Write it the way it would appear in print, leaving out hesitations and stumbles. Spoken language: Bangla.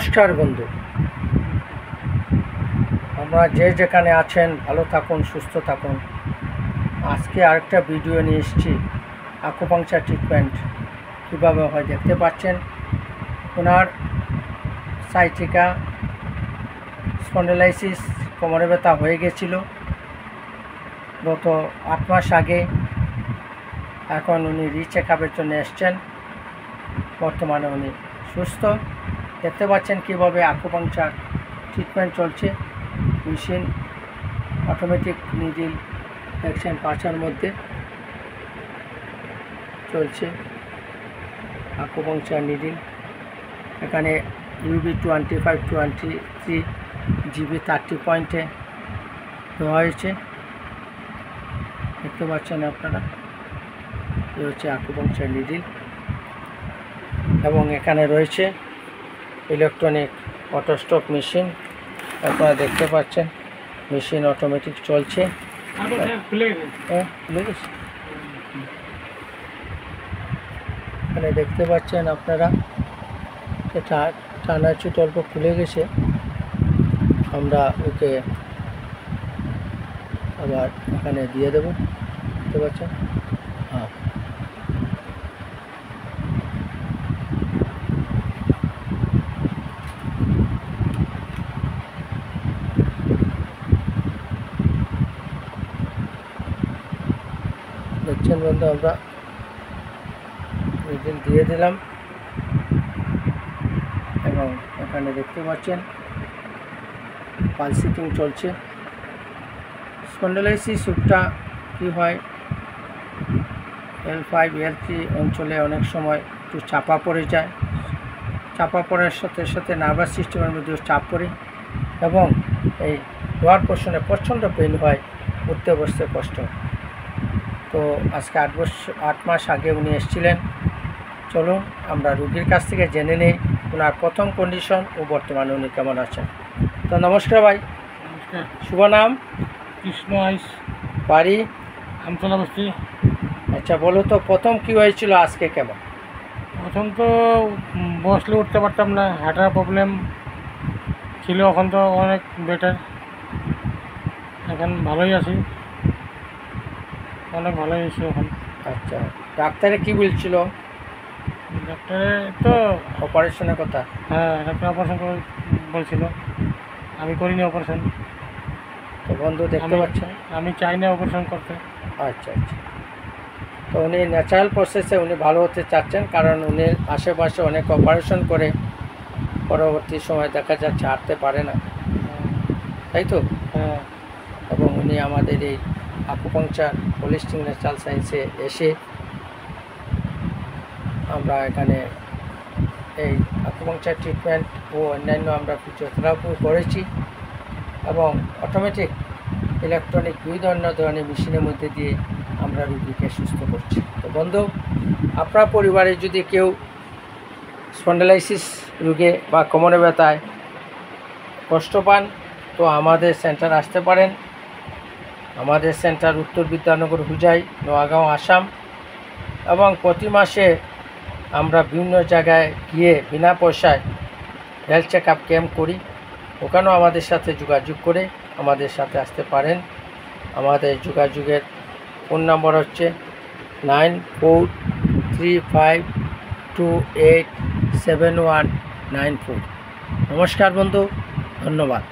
নমস্কার বন্ধু, আমরা যে যেখানে আছেন ভালো থাকুন, সুস্থ থাকুন। আজকে আরেকটা ভিডিও নিয়ে এসেছি। আকুপাংচার ট্রিটমেন্ট কীভাবে হয় দেখতে পাচ্ছেন। ওনার সাইটিকা স্পন্ডালাইসিস কোমরে ব্যথা হয়ে গেছিল গত 8 মাস আগে। এখন উনি রিচেকআপের জন্য এসছেন। বর্তমানে উনি সুস্থ। দেখতে পাচ্ছেন কীভাবে আকুপাংচার ট্রিটমেন্ট চলছে। মেশিন, অটোমেটিক নিডিল দেখছেন পাঁচার মধ্যে চলছে আকুপাংচার নিডিল। এখানে UV 2523 GB 30 পয়েন্টে দেওয়া হয়েছে। দেখতে পাচ্ছেন আপনারা, এই হচ্ছে আকুপাংচার নিডিল। এবং এখানে রয়েছে ইলেকট্রনিক অটোস্টপ মেশিন। আপনারা দেখতে পাচ্ছেন মেশিন অটোমেটিক চলছে। এখানে দেখতে পাচ্ছেন আপনারা এটা টানাচুট অল্প খুলে গেছে। আমরা ওকে আবার এখানে দিয়ে দেব। দেখতে পাচ্ছেন, হ্যাঁ, দেখছেন বন্ধু, আমরা নিডিল দিয়ে দিলাম এবং এখানে দেখতে পাচ্ছেন পালসিটিং চলছে। স্পন্ডালাইসিস রোগটা কী হয়, L5 L3 অঞ্চলে অনেক সময় একটু চাপা পড়ে যায়। চাপা পড়ার সাথে সাথে নার্ভাস সিস্টেমের মধ্যে চাপ পড়ে এবং এই লোয়ার পোর্শনে প্রচণ্ড পেইন হয়, উঠতে বসতে কষ্ট। তো আজকে 8 মাস আগে উনি এসেছিলেন। চলুন আমরা রুগীর কাছ থেকে জেনে নিই ওনার প্রথম কন্ডিশন ও বর্তমানে উনি কেমন আছেন। তো নমস্কার ভাই। নমস্কার। শুভ নাম? কৃষ্ণ আইস, বাড়ি? আমতলা বস্তি। আচ্ছা, বলো তো প্রথম কী হয়েছিল, আজকে কেমন? প্রথম তো বসলে উঠতে পারতাম না, হাঁটার প্রবলেম ছিল। এখন তো অনেক বেটার, এখন ভালোই আছি, অনেক ভালোই আছি এখন। আচ্ছা, ডাক্তারে কি বলছিল? ডাক্তারে তো অপারেশনের কথা? হ্যাঁ, ডাক্তার অপারেশন করে বলছিল, আমি করিনি অপারেশন। তো বন্ধু দেখতে পাচ্ছেন, আমি চাই না অপারেশন করতে। আচ্ছা আচ্ছা, তো উনি ন্যাচারাল প্রসেসে উনি ভালো হতে চাচ্ছেন, কারণ উনি আশেপাশে অনেক অপারেশন করে পরবর্তী সময় দেখা যাচ্ছে হাঁটতে পারে না, তাই তো? হ্যাঁ। এবং উনি আমাদের এই আকুপাংচার হোলিস্টিক ন্যাচারাল সায়েন্সে এসে আমরা এখানে এই আকুপাংচার ট্রিটমেন্ট ও অন্যান্য আমরা ফিজিওথেরাপিও করেছি এবং অটোমেটিক ইলেকট্রনিক বিভিন্ন ধরনের মেশিনের মধ্যে দিয়ে আমরা রুগীকে সুস্থ করছি। তো বন্ধু, আপনার পরিবারে যদি কেউ স্পন্ডালাইসিস রোগে বা কোমরে ব্যথায় কষ্ট পান, তো আমাদের সেন্টার আসতে পারেন। আমাদের সেন্টার উত্তর বিদ্যানগর, হুজাই, নোয়াগাঁও, আসাম। এবং প্রতি মাসে আমরা বিভিন্ন জায়গায় গিয়ে বিনা পয়সায় হেলথ চেক আপ ক্যাম্প করি। ওখানেও আমাদের সাথে যোগাযোগ করে আমাদের সাথে আসতে পারেন। আমাদের যোগাযোগের ফোন নম্বর হচ্ছে 9435287194। নমস্কার বন্ধু, ধন্যবাদ।